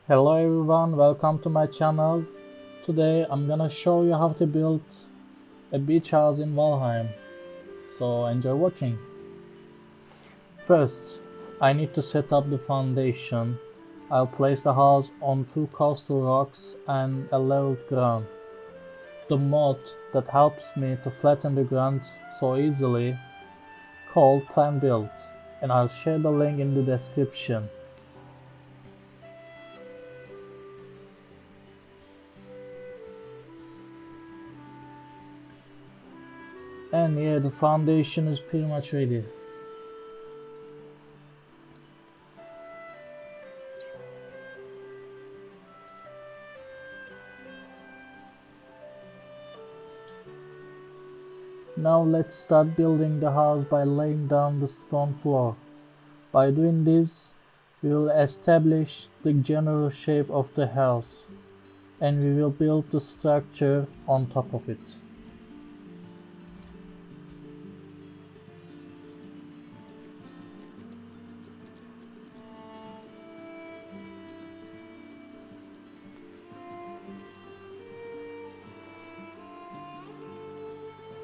Hello everyone, welcome to my channel. Today I'm gonna show you how to build a beach house in Valheim. So enjoy watching. First, I need to set up the foundation. I'll place the house on two coastal rocks and a leveled ground. The mod that helps me to flatten the ground so easily called Plan Build, and I'll share the link in the description. And yeah, the foundation is pretty much ready. Now let's start building the house by laying down the stone floor. By doing this, we will establish the general shape of the house, and we will build the structure on top of it.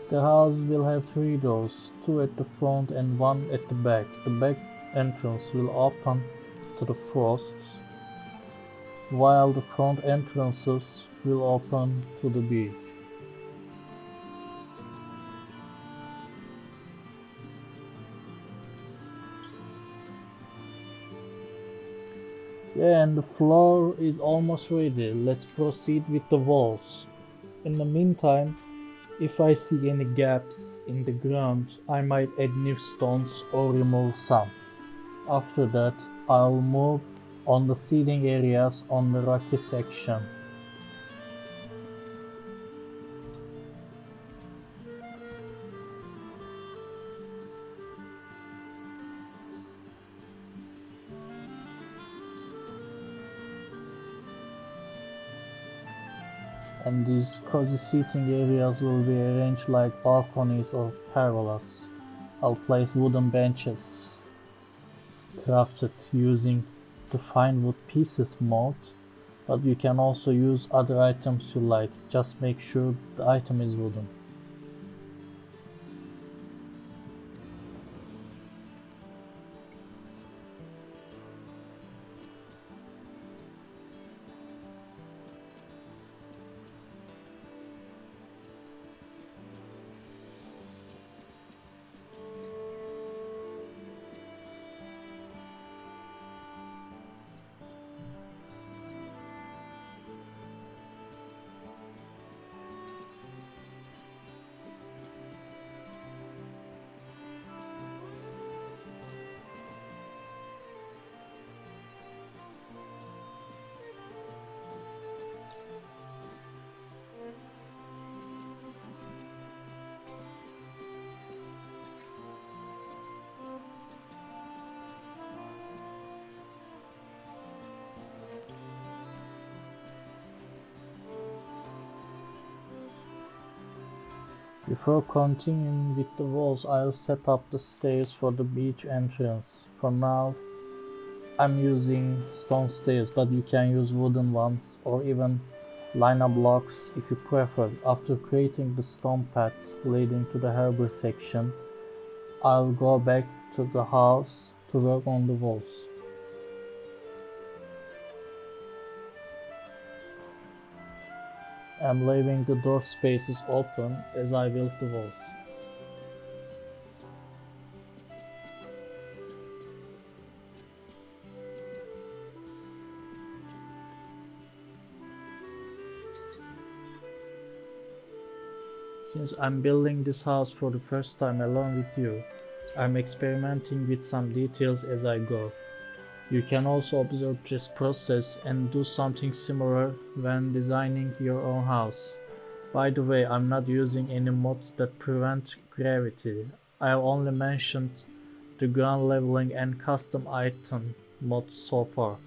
The house will have three doors, two at the front and one at the back. The back entrance will open to the frosts, while the front entrances will open to the beach. Yeah, and the floor is almost ready. Let's proceed with the walls. In the meantime, if I see any gaps in the ground, I might add new stones or remove some. After that, I'll move on the seating areas on the rocky section. And these cozy seating areas will be arranged like balconies or pergolas. I'll place wooden benches crafted using the fine wood pieces mod, but you can also use other items you like. Just make sure the item is wooden. Before continuing with the walls, I'll set up the stairs for the beach entrance. For now, I'm using stone stairs, but you can use wooden ones or even liner blocks if you prefer. After creating the stone path leading to the harbor section, I'll go back to the house to work on the walls. I'm leaving the door spaces open as I build the walls. Since I'm building this house for the first time along with you, I'm experimenting with some details as I go. You can also observe this process and do something similar when designing your own house. By the way, I'm not using any mods that prevent gravity. I've only mentioned the ground leveling and custom item mods so far,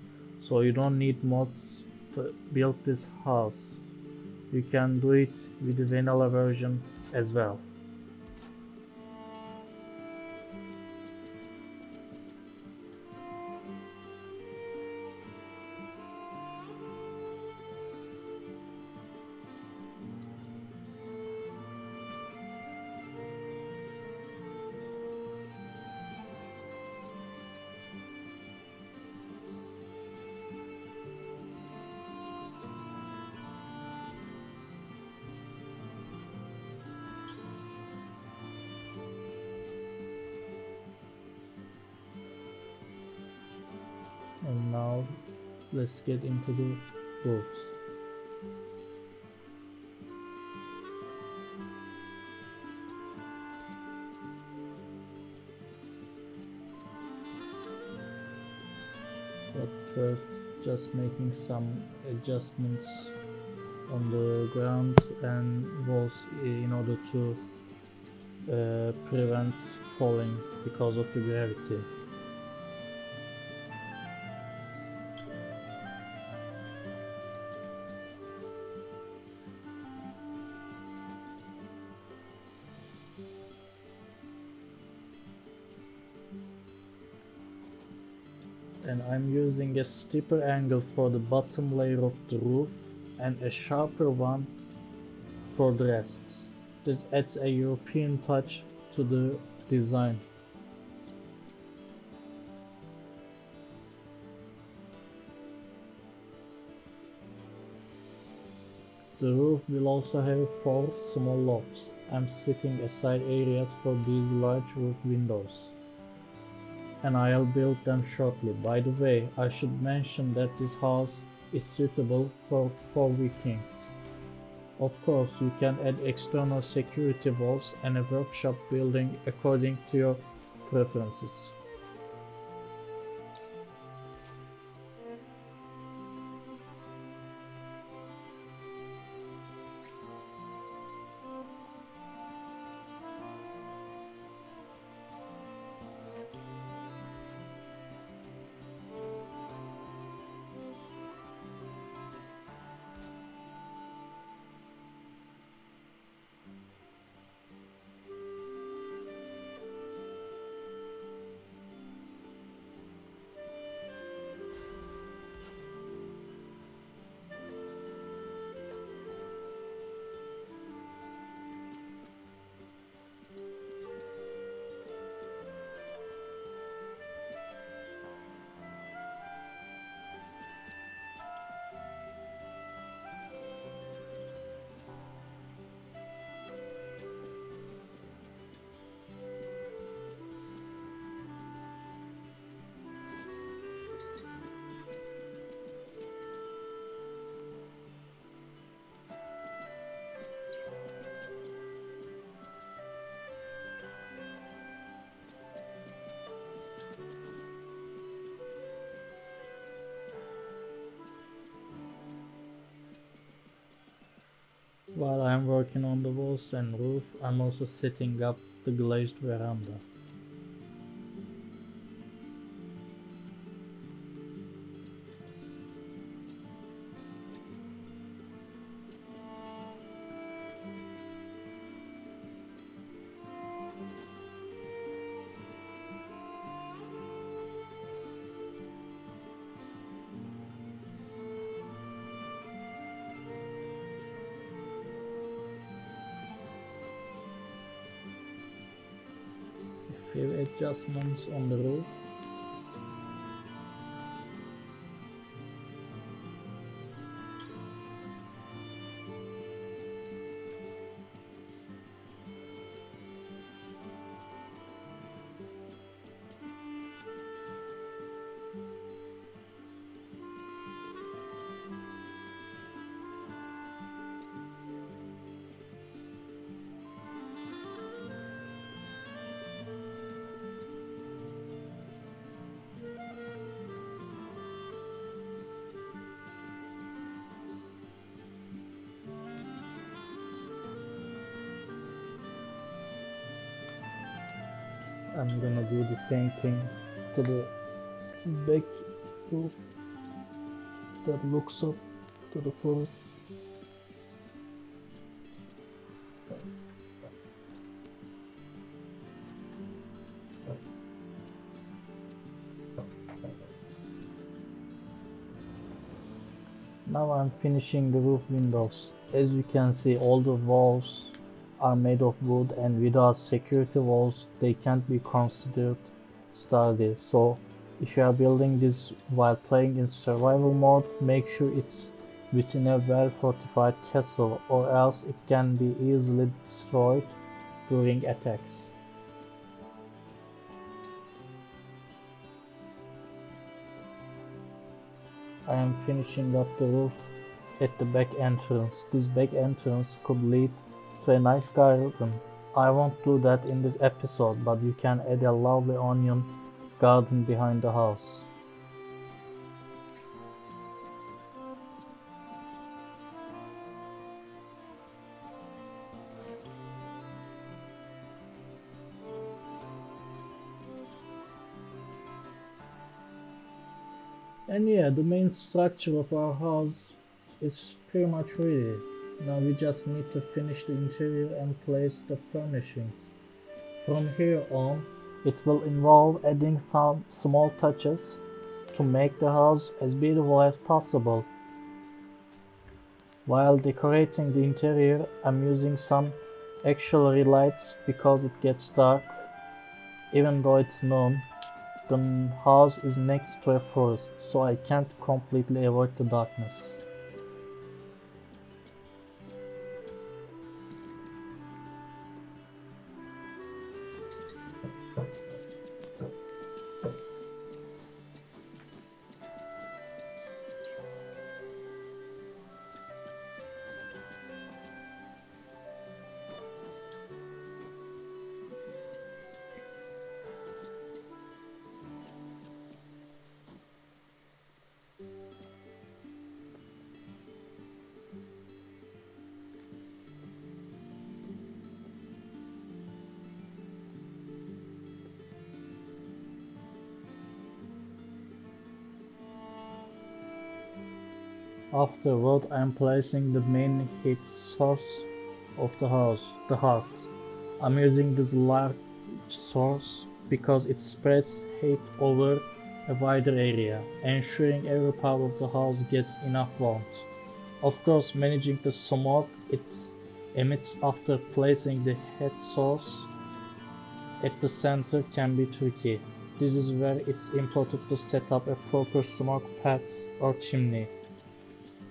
so you don't need mods to build this house. You can do it with the vanilla version as well. let's get into the roofs. But first, just making some adjustments on the ground and walls in order to prevent falling because of the gravity. And I'm using a steeper angle for the bottom layer of the roof and a sharper one for the rest. This adds a European touch to the design. The roof will also have 4 small lofts. I'm setting aside areas for these large roof windows, and I'll build them shortly. By the way, I should mention that this house is suitable for 4 Vikings. Of course, you can add external security walls and a workshop building according to your preferences. While I'm working on the walls and roof, I'm also setting up the glazed veranda. A few adjustments on the roof. I'm gonna do the same thing to the back roof that looks up to the forest. Now I'm finishing the roof windows. As you can see, all the walls are made of wood, and without security walls they can't be considered sturdy. So if you are building this while playing in survival mode, make sure it's within a well fortified castle, or else it can be easily destroyed during attacks. I am finishing up the roof at the back entrance. This back entrance could lead to a nice garden. I won't do that in this episode, but you can add a lovely onion garden behind the house. And yeah, the main structure of our house is pretty much ready. Now we just need to finish the interior and place the furnishings. From here on, it will involve adding some small touches to make the house as beautiful as possible. While decorating the interior, I'm using some auxiliary lights because it gets dark. Even though it's noon, the house is next to a forest, so I can't completely avoid the darkness. Afterward, I am placing the main heat source of the house, the hearth. I'm using this large source because it spreads heat over a wider area, ensuring every part of the house gets enough warmth. Of course, managing the smoke it emits after placing the heat source at the center can be tricky. This is where it's important to set up a proper smoke path or chimney.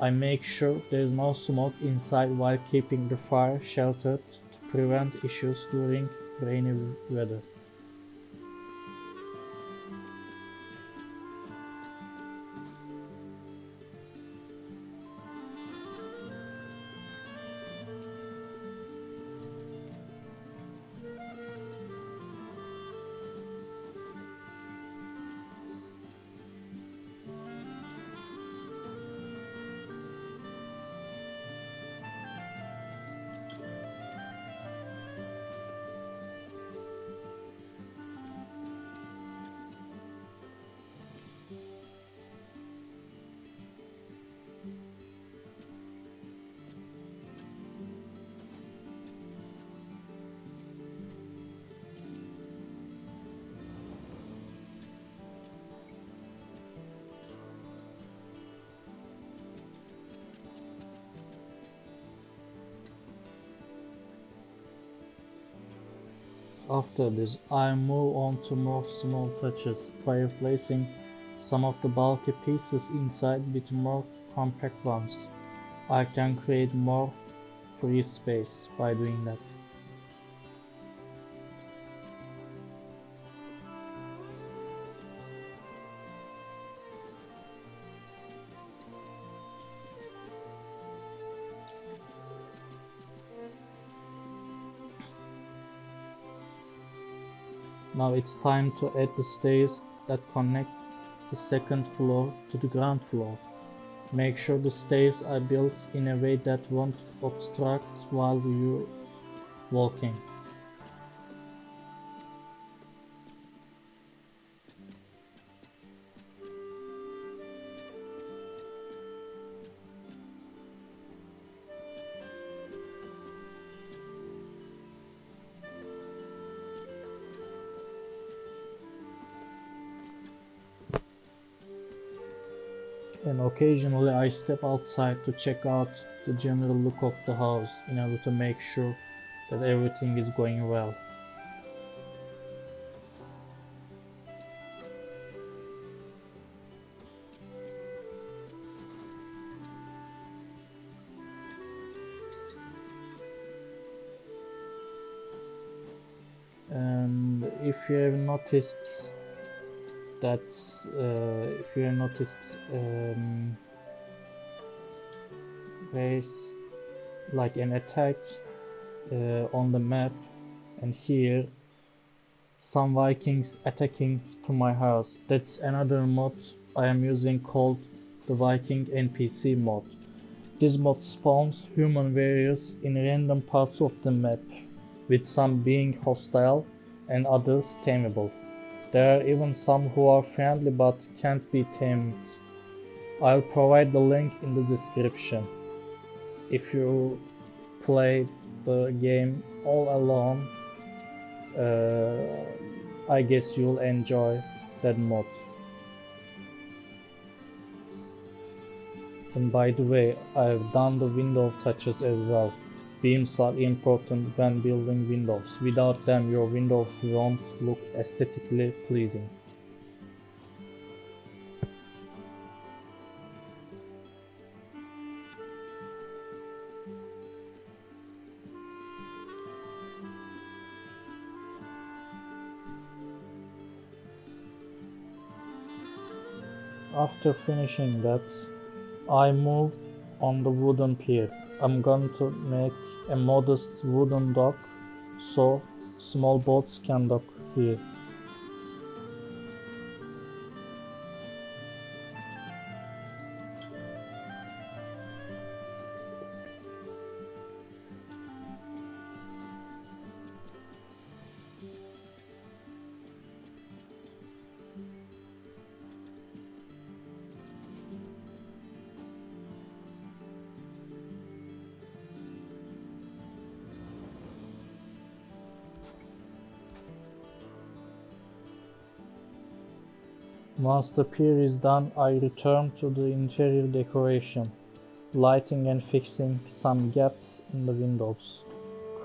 I make sure there is no smoke inside while keeping the fire sheltered to prevent issues during rainy weather. After this, I move on to more small touches by replacing some of the bulky pieces inside with more compact ones. I can create more free space by doing that. Now it's time to add the stairs that connect the second floor to the ground floor. Make sure the stairs are built in a way that won't obstruct while you're walking. And occasionally I step outside to check out the general look of the house in order to make sure that everything is going well. And if you have noticed, That's if you noticed, there's like an attack on the map, and here some Vikings attacking to my house. That's another mod I am using called the Viking NPC mod. This mod spawns human warriors in random parts of the map, with some being hostile and others tameable. There are even some who are friendly but can't be tamed. I'll provide the link in the description. If you play the game all alone, I guess you'll enjoy that mod. And by the way, I've done the window touches as well. Beams are important when building windows. Without them, your windows won't look aesthetically pleasing. After finishing that, I moved on the wooden pier. I'm going to make a modest wooden dock so small boats can dock here. Once the pier is done, I return to the interior decoration, lighting and fixing some gaps in the windows.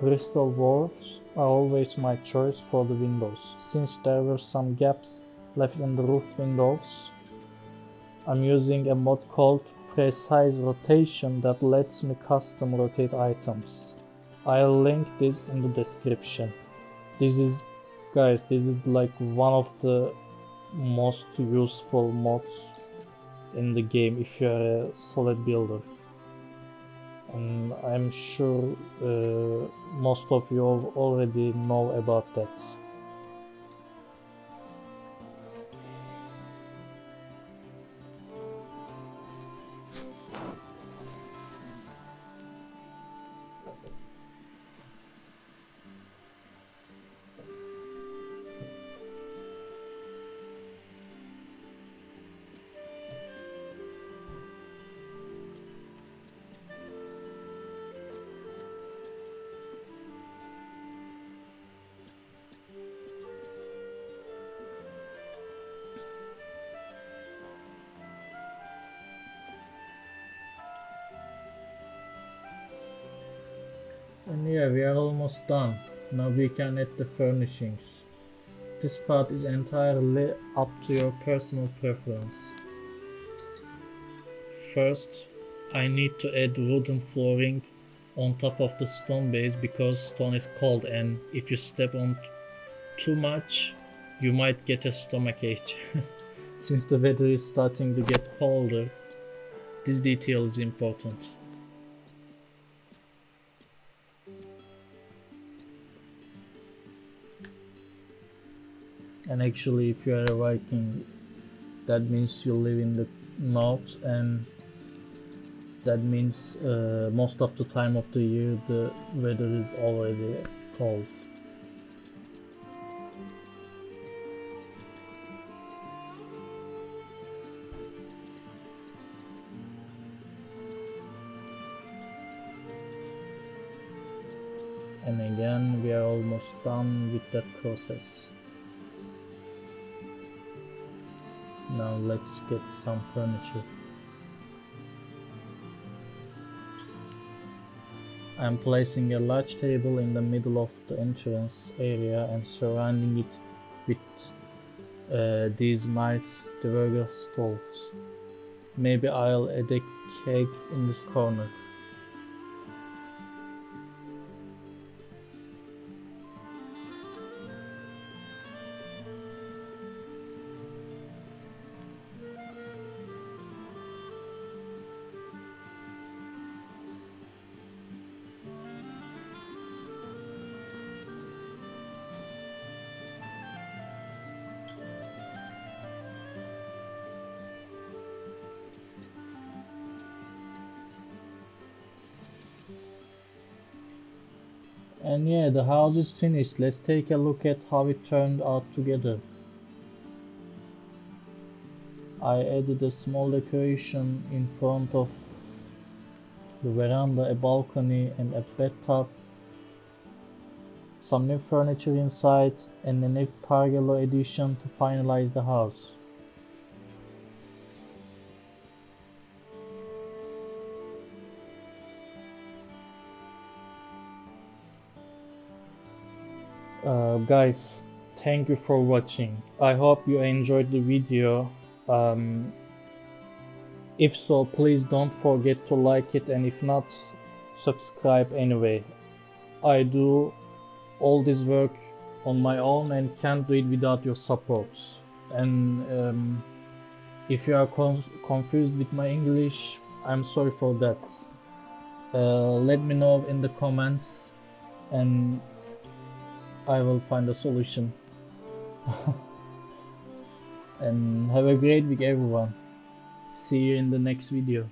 Crystal walls are always my choice for the windows. Since there were some gaps left in the roof windows, I'm using a mod called Precise Rotation that lets me custom rotate items. I'll link this in the description. This is like one of the most useful mods in the game if you are a solid builder, and I'm sure most of you already know about that. And yeah, we are almost done. Now we can add the furnishings. This part is entirely up to your personal preference. First, I need to add wooden flooring on top of the stone base because stone is cold, and if you step on too much, you might get a stomachache. Since the weather is starting to get colder, this detail is important. And actually, if you are a Viking, that means you live in the north, and that means most of the time of the year the weather is already cold. And again, we are almost done with that process. Now let's get some furniture. I'm placing a large table in the middle of the entrance area and surrounding it with these nice diverger stalls. Maybe I'll add a cake in this corner. And yeah, the house is finished. Let's take a look at how it turned out together. I added a small decoration in front of the veranda, a balcony and a bathtub, some new furniture inside, and a new pergola addition to finalize the house. Guys, thank you for watching. I hope you enjoyed the video. If so, please don't forget to like it, and if not, subscribe anyway. I do all this work on my own and can't do it without your support. And if you are confused with my English, I'm sorry for that. Let me know in the comments and I will find a solution. And have a great week, everyone. See you in the next video.